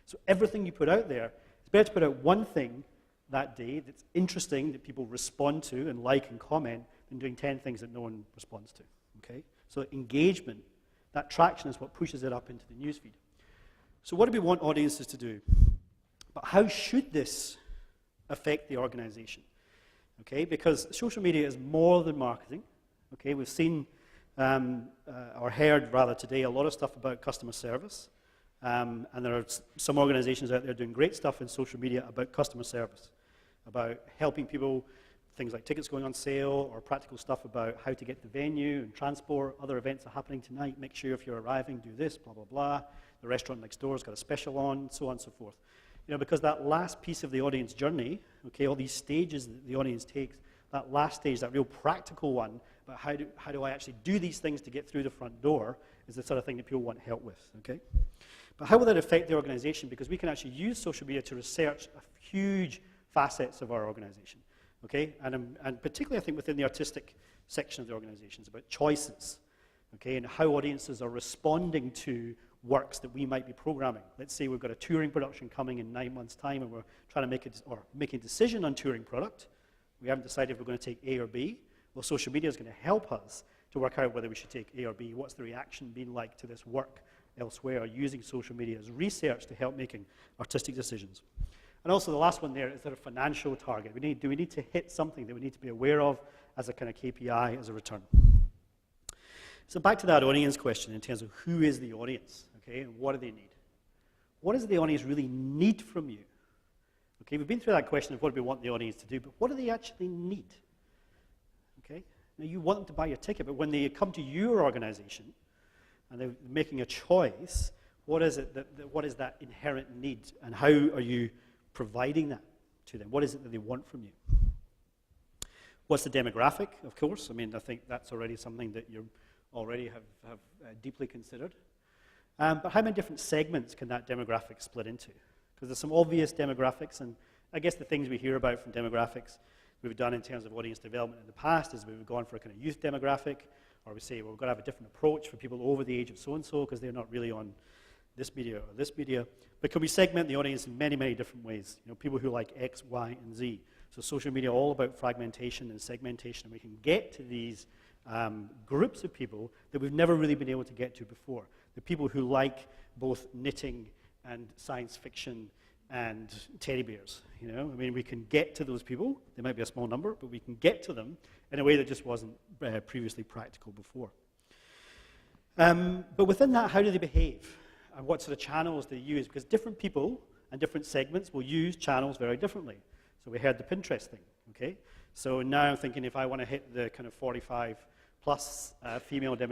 So everything you put out there, it's better to put out one thing that day that's interesting, that people respond to and like and comment, than doing 10 things that no one responds to, okay? So engagement, that traction is what pushes it up into the newsfeed. So what do we want audiences to do? But how should this affect the organization? Okay, because social media is more than marketing. Okay, we've seen or heard rather today a lot of stuff about customer service, and there are some organizations out there doing great stuff in social media about customer service, about helping people, things like tickets going on sale, or practical stuff about how to get to the venue and transport. Other events are happening tonight. Make sure if you're arriving, do this, blah, blah, blah. The restaurant next door has got a special on, so on and so forth. You know, because that last piece of the audience journey, okay, all these stages that the audience takes, that last stage, that real practical one, about how do I actually do these things to get through the front door, is the sort of thing that people want help with, okay? But how will that affect the organization? Because we can actually use social media to research huge facets of our organization, okay? And particularly, I think, within the artistic section of the organizations, about choices, okay, and how audiences are responding to works that we might be programming. Let's say we've got a touring production coming in 9 months' time, and we're trying to make a decision on touring product. We haven't decided if we're going to take A or B. Well, social media is going to help us to work out whether we should take A or B. What's the reaction been like to this work elsewhere, using social media as research to help making artistic decisions. And also the last one there is a financial target. Do we need to hit something that we need to be aware of as a kind of KPI, as a return? So back to that audience question in terms of who is the audience, okay, and what do they need? What does the audience really need from you? Okay, we've been through that question of what do we want the audience to do, but what do they actually need? Okay, now you want them to buy your ticket, but when they come to your organization and they're making a choice, what is that inherent need, and how are you providing that to them? What is it that they want from you? What's the demographic, of course? I mean, I think that's already something that you already have deeply considered. But how many different segments can that demographic split into? Because there's some obvious demographics, and I guess the things we hear about from demographics we've done in terms of audience development in the past is we've gone for a kind of youth demographic, or we say, well, we've got to have a different approach for people over the age of so-and-so because they're not really on this media or this media. But can we segment the audience in many, many different ways? You know, people who like X, Y, and Z. So social media all about fragmentation and segmentation, and we can get to these groups of people that we've never really been able to get to before. The people who like both knitting and science fiction and teddy bears, you know? I mean, we can get to those people. They might be a small number, but we can get to them in a way that just wasn't previously practical before. But within that, how do they behave? And what sort of channels they use? Because different people and different segments will use channels very differently. So we heard the Pinterest thing, okay? So now I'm thinking if I want to hit the kind of 45 plus female demographic,